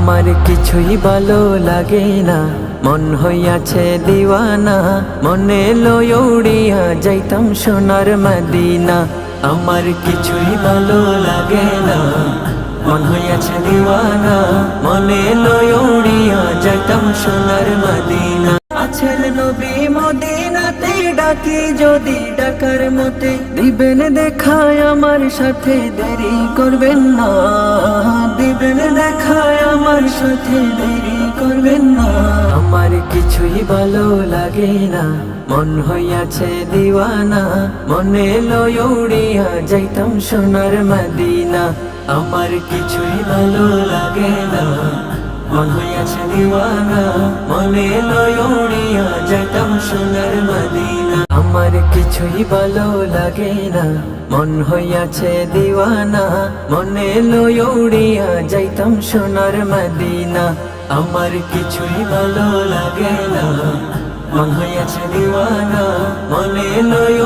আমার কিছুই ভালো লাগে না, মন হইয়াছে দিওয়ানা। মনে লই উড়িয়া যাইতাম সোনার মদিনা। আমার কিছুই ভালো লাগে না, মন হইয়াছে দিওয়ানা। মনে লই উড়িয়া যাইতাম সোনার মদিনা। আছেন নবী মদিনাতে, ডাকি যদি ডাকার মতে দিবেন দেখায় আমার সাথে, দেরি করবেন না। দিবেন দেখায় আমার সাথে, দেরি করবেন না। আমার কিছুই ভালো লাগে না, মন হইয়াছে দিওয়ানা। মনে লই উড়িয়া যাইতাম সোনার মদিনা। আমার কিছুই ভালো লাগে না, মন হইয়াছে দিওয়ানা। মনে লই উড়িয়া যাইতাম সোনার মদিনা। আমার কিছুই ভালো লাগে না, মন হইয়াছে দিওয়ানা। মনে লই উড়িয়া যাইতাম সোনার মদিনা। আমার কিছুই ভালো লাগে না, মন হইয়াছে দিওয়ানা। মনে লই